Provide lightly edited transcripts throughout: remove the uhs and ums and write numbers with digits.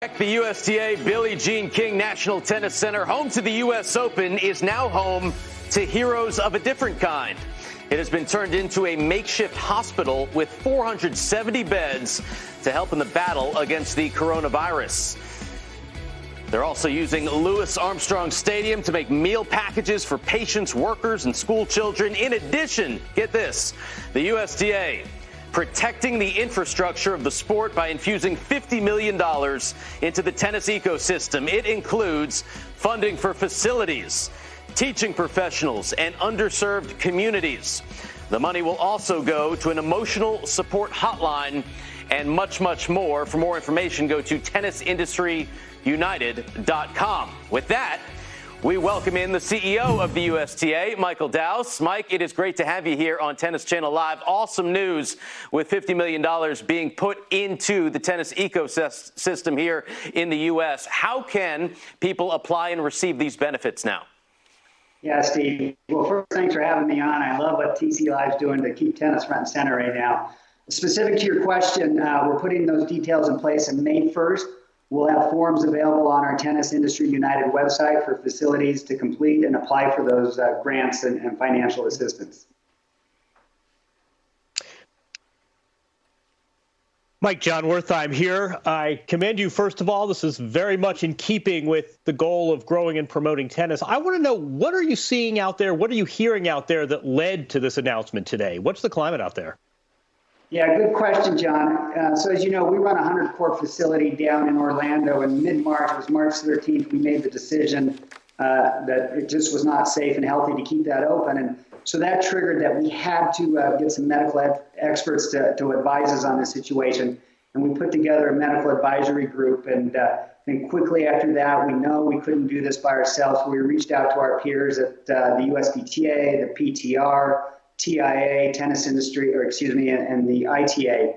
The USTA Billie Jean King National Tennis Center, home to the U.S. Open, is now home to heroes of a different kind. It has been turned into a makeshift hospital with 470 beds to help in the battle against the coronavirus. They're also using Louis Armstrong Stadium to make meal packages for patients, workers, and school children. In addition, get this, the USTA protecting the infrastructure of the sport by infusing $50 million into the tennis ecosystem. It includes funding for facilities, teaching professionals, and underserved communities. The money will also go to an emotional support hotline and much, much more. For more information, go to tennisindustryunited.com. With that, we welcome in the CEO of the USTA, Michael Dowse. Mike, it is great to have you here on Tennis Channel Live. Awesome news with $50 million being put into the tennis ecosystem here in the U.S. How can people apply and receive these benefits now? Yeah, Steve. Well, first, thanks for having me on. I love what TC Live's doing to keep tennis front and center right now. Specific to your question, we're putting those details in place, and May 1st, we'll have forms available on our Tennis Industry United website for facilities to complete and apply for those grants and financial assistance. Mike, John Wertheim here. I commend you, first of all. This is very much in keeping with the goal of growing and promoting tennis. I want to know, what are you seeing out there? What are you hearing out there that led to this announcement today? What's the climate out there? Yeah, good question, John. So as you know, we run a 100-court facility down in Orlando, and mid-March, it was March 13th, we made the decision that it just was not safe and healthy to keep that open. And so that triggered that we had to get some medical experts to advise us on this situation. And we put together a medical advisory group. And then quickly after that, we know we couldn't do this by ourselves. So we reached out to our peers at the USPTA, the PTR, TIA, Tennis Industry, and the ITA.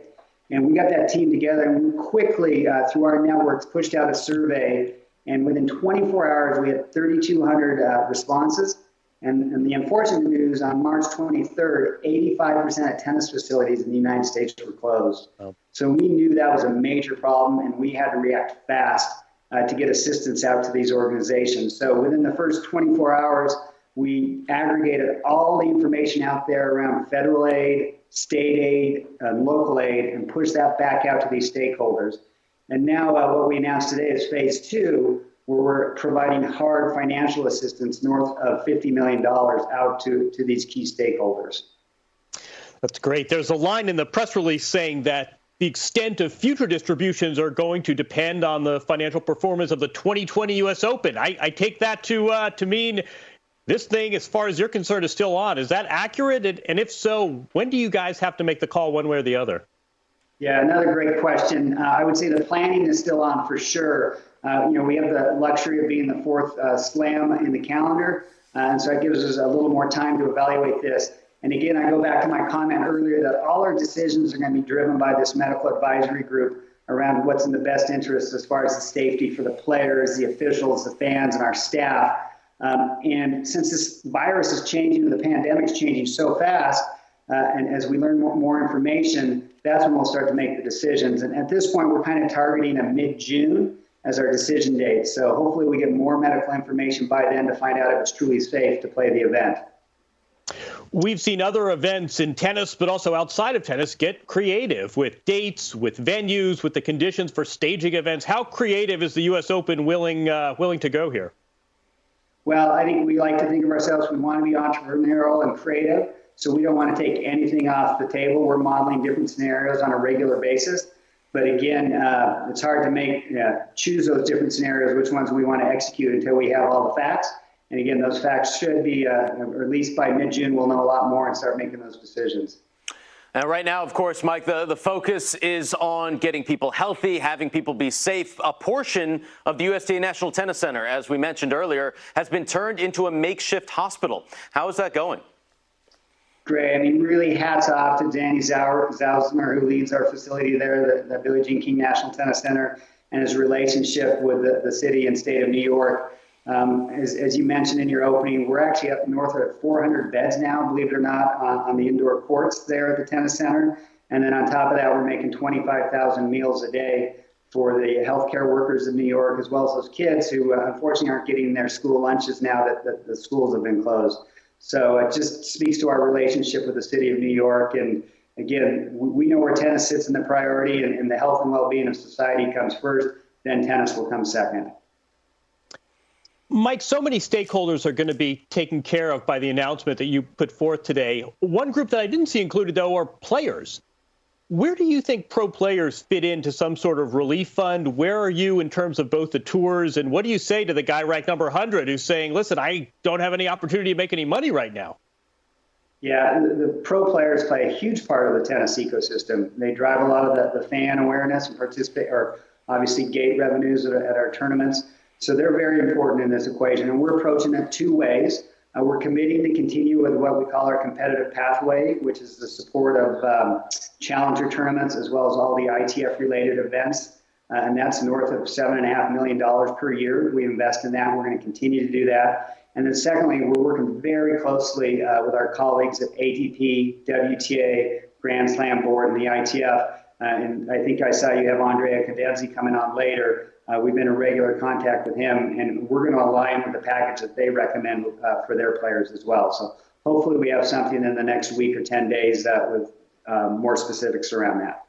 And we got that team together, and we quickly, through our networks, pushed out a survey. And within 24 hours, we had 3,200 responses. And the unfortunate news, on March 23rd, 85% of tennis facilities in the United States were closed. Oh. So we knew that was a major problem, and we had to react fast to get assistance out to these organizations. So within the first 24 hours, we aggregated all the information out there around federal aid, state aid, local aid, and pushed that back out to these stakeholders. And now what we announced today is phase 2, where we're providing hard financial assistance north of $50 million out to these key stakeholders. That's great. There's a line in the press release saying that the extent of future distributions are going to depend on the financial performance of the 2020 U.S. Open. I take that to mean this thing, as far as you're concerned, is still on. Is that accurate? And if so, when do you guys have to make the call one way or the other? Yeah, another great question. I would say the planning is still on for sure. We have the luxury of being the fourth slam in the calendar, and so it gives us a little more time to evaluate this. And again, I go back to my comment earlier that all our decisions are going to be driven by this medical advisory group around what's in the best interest as far as the safety for the players, the officials, the fans, and our staff. And since this virus is changing, the pandemic's changing so fast, and as we learn more information, that's when we'll start to make the decisions. And at this point, we're kind of targeting a mid-June as our decision date. So hopefully we get more medical information by then to find out if it's truly safe to play the event. We've seen other events in tennis, but also outside of tennis, get creative with dates, with venues, with the conditions for staging events. How creative is the U.S. Open willing to go here? Well, I think we like to think of ourselves, we want to be entrepreneurial and creative, so we don't want to take anything off the table. We're modeling different scenarios on a regular basis. But again, it's hard to choose those different scenarios, which ones we want to execute until we have all the facts. And again, those facts should be, or at least by mid-June, we'll know a lot more and start making those decisions. And right now, of course, Mike, the focus is on getting people healthy, having people be safe. A portion of the USTA National Tennis Center, as we mentioned earlier, has been turned into a makeshift hospital. How is that going? Great. I mean, really hats off to Danny Zausmer, who leads our facility there, the Billie Jean King National Tennis Center, and his relationship with the city and state of New York. As you mentioned in your opening, we're actually up north of 400 beds now, believe it or not, on the indoor courts there at the tennis center. And then on top of that, we're making 25,000 meals a day for the healthcare workers in New York, as well as those kids who unfortunately aren't getting their school lunches now that the schools have been closed. So it just speaks to our relationship with the city of New York. And again, we know where tennis sits in the priority, and the health and well-being of society comes first, then tennis will come second. Mike, so many stakeholders are going to be taken care of by the announcement that you put forth today. One group that I didn't see included, though, are players. Where do you think pro players fit into some sort of relief fund? Where are you in terms of both the tours? And what do you say to the guy ranked number 100 who's saying, listen, I don't have any opportunity to make any money right now? Yeah, the pro players play a huge part of the tennis ecosystem. They drive a lot of the fan awareness and obviously gate revenues at our tournaments. So they're very important in this equation, and we're approaching it two ways. We're committing to continue with what we call our competitive pathway, which is the support of challenger tournaments as well as all the ITF-related events, and that's north of $7.5 million per year. We invest in that. We're going to continue to do that. And then secondly, we're working very closely with our colleagues at ATP, WTA, Grand Slam Board, and the ITF. And I think I saw you have Andrea Cadenzi coming on later. We've been in regular contact with him, and we're going to align with the package that they recommend for their players as well. So hopefully we have something in the next week or 10 days with more specifics around that.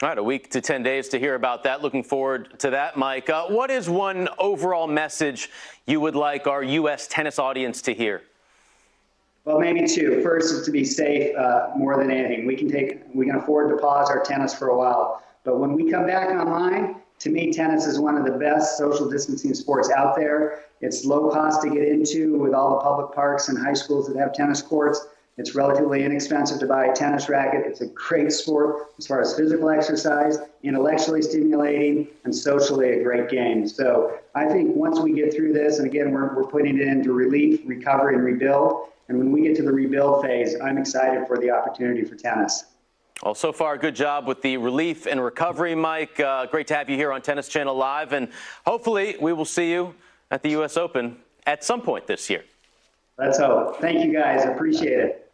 All right, a week to 10 days to hear about that. Looking forward to that, Mike. What is one overall message you would like our U.S. tennis audience to hear? Well, maybe two. First is to be safe more than anything. We can afford to pause our tennis for a while, but when we come back online, to me, tennis is one of the best social distancing sports out there. It's low cost to get into with all the public parks and high schools that have tennis courts. It's relatively inexpensive to buy a tennis racket. It's a great sport as far as physical exercise, intellectually stimulating, and socially a great game. So I think once we get through this, and again, we're putting it into relief, recovery, and rebuild. And when we get to the rebuild phase, I'm excited for the opportunity for tennis. Well, so far, good job with the relief and recovery, Mike. Great to have you here on Tennis Channel Live, and hopefully we will see you at the U.S. Open at some point this year. Let's hope. Thank you, guys. Appreciate it.